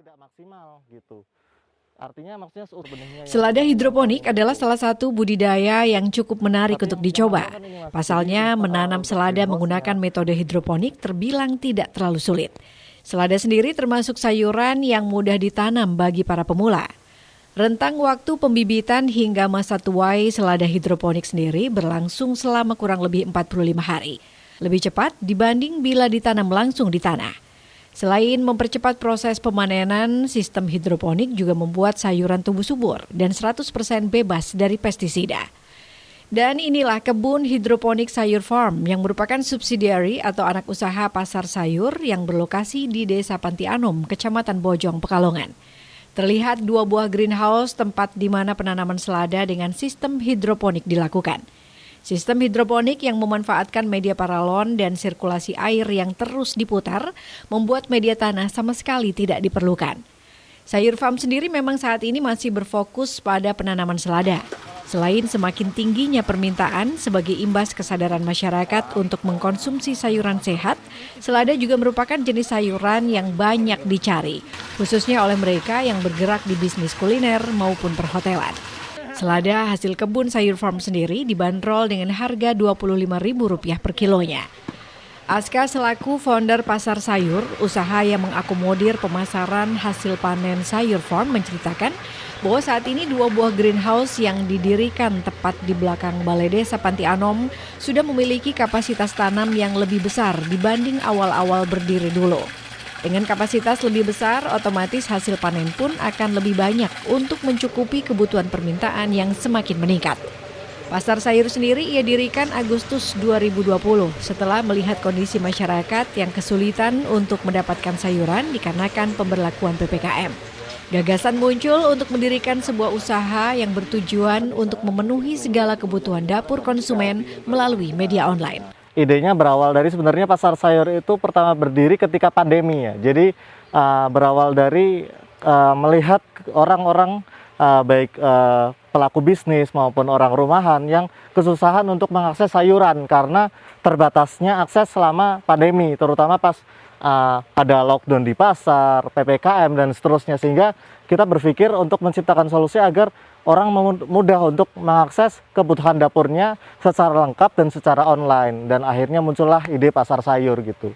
tidak maksimal gitu. Artinya maksudnya benihnya. Selada hidroponik adalah salah satu budidaya yang cukup menarik untuk dicoba. Pasalnya, menanam selada menggunakan metode hidroponik terbilang tidak terlalu sulit. Selada sendiri termasuk sayuran yang mudah ditanam bagi para pemula. Rentang waktu pembibitan hingga masa tuai selada hidroponik sendiri berlangsung selama kurang lebih 45 hari. Lebih cepat dibanding bila ditanam langsung di tanah. Selain mempercepat proses pemanenan, sistem hidroponik juga membuat sayuran tumbuh subur dan 100% bebas dari pestisida. Dan inilah kebun hidroponik sayur farm yang merupakan subsidiary atau anak usaha pasar sayur yang berlokasi di Desa Pantianom, Kecamatan Bojong, Pekalongan. Terlihat 2 buah greenhouse tempat di mana penanaman selada dengan sistem hidroponik dilakukan. Sistem hidroponik yang memanfaatkan media paralon dan sirkulasi air yang terus diputar membuat media tanah sama sekali tidak diperlukan. Sayur farm sendiri memang saat ini masih berfokus pada penanaman selada. Selain semakin tingginya permintaan sebagai imbas kesadaran masyarakat untuk mengkonsumsi sayuran sehat, selada juga merupakan jenis sayuran yang banyak dicari, khususnya oleh mereka yang bergerak di bisnis kuliner maupun perhotelan. Selada hasil kebun sayur farm sendiri dibanderol dengan harga Rp25.000 per kilonya. Aska selaku founder pasar sayur, usaha yang mengakomodir pemasaran hasil panen sayur farm menceritakan bahwa saat ini 2 buah greenhouse yang didirikan tepat di belakang Balai Desa Pantianom sudah memiliki kapasitas tanam yang lebih besar dibanding awal-awal berdiri dulu. Dengan kapasitas lebih besar, otomatis hasil panen pun akan lebih banyak untuk mencukupi kebutuhan permintaan yang semakin meningkat. Pasar sayur sendiri ia dirikan Agustus 2020 setelah melihat kondisi masyarakat yang kesulitan untuk mendapatkan sayuran dikarenakan pemberlakuan PPKM. Gagasan muncul untuk mendirikan sebuah usaha yang bertujuan untuk memenuhi segala kebutuhan dapur konsumen melalui media online. Idenya berawal dari sebenarnya pasar sayur itu pertama berdiri ketika pandemi ya. Jadi berawal dari melihat orang-orang baik pelaku bisnis maupun orang rumahan yang kesusahan untuk mengakses sayuran karena terbatasnya akses selama pandemi, terutama pas ada lockdown di pasar, PPKM dan seterusnya, sehingga kita berpikir untuk menciptakan solusi agar orang mudah untuk mengakses kebutuhan dapurnya secara lengkap dan secara online, dan akhirnya muncullah ide pasar sayur gitu.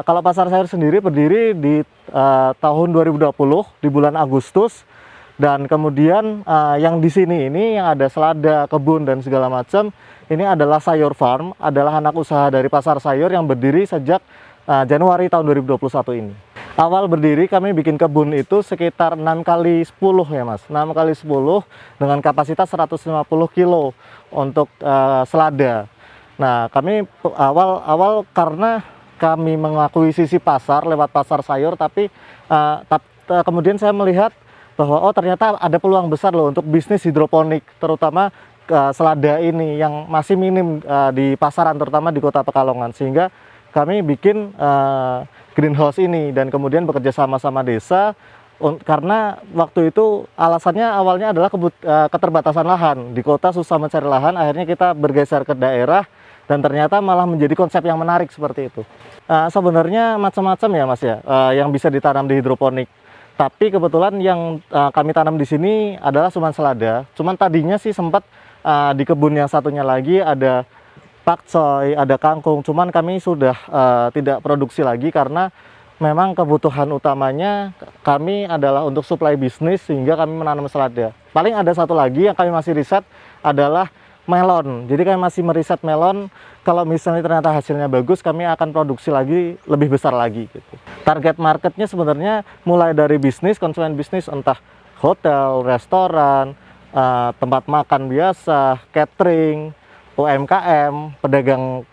Kalau pasar sayur sendiri berdiri di tahun 2020 di bulan Agustus, dan kemudian yang di sini ini yang ada selada, kebun dan segala macam, ini adalah sayur farm, adalah anak usaha dari pasar sayur yang berdiri sejak Januari tahun 2021 ini. Awal berdiri kami bikin kebun itu sekitar 6x10 ya mas, 6x10 dengan kapasitas 150 kilo untuk selada. Nah kami awal karena kami mengakuisisi pasar lewat pasar sayur, tapi kemudian saya melihat bahwa oh ternyata ada peluang besar loh untuk bisnis hidroponik, terutama selada ini yang masih minim di pasaran, terutama di Kota Pekalongan, sehingga kami bikin greenhouse ini dan kemudian bekerja sama desa karena waktu itu alasannya awalnya adalah keterbatasan lahan. Di kota susah mencari lahan, akhirnya kita bergeser ke daerah dan ternyata malah menjadi konsep yang menarik seperti itu. Sebenarnya macam-macam ya mas ya yang bisa ditanam di hidroponik. Tapi kebetulan yang kami tanam di sini adalah suman selada. Cuman tadinya sih sempat di kebun yang satunya lagi ada pakcoy, ada kangkung, cuman kami sudah tidak produksi lagi karena memang kebutuhan utamanya kami adalah untuk supply bisnis, sehingga kami menanam selada. Paling ada satu lagi yang kami masih riset adalah melon. Jadi kami masih meriset melon, kalau misalnya ternyata hasilnya bagus, kami akan produksi lagi lebih besar lagi gitu. Target marketnya sebenarnya mulai dari bisnis, konsumen bisnis, entah hotel, restoran, tempat makan biasa, catering, UMKM, pedagang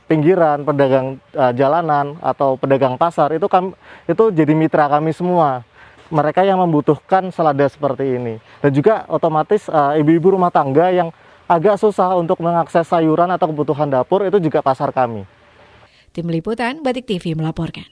pinggiran, pedagang jalanan atau pedagang pasar, itu jadi mitra kami semua. Mereka yang membutuhkan selada seperti ini. Dan juga otomatis ibu-ibu rumah tangga yang agak susah untuk mengakses sayuran atau kebutuhan dapur, itu juga pasar kami. Tim Liputan Batik TV melaporkan.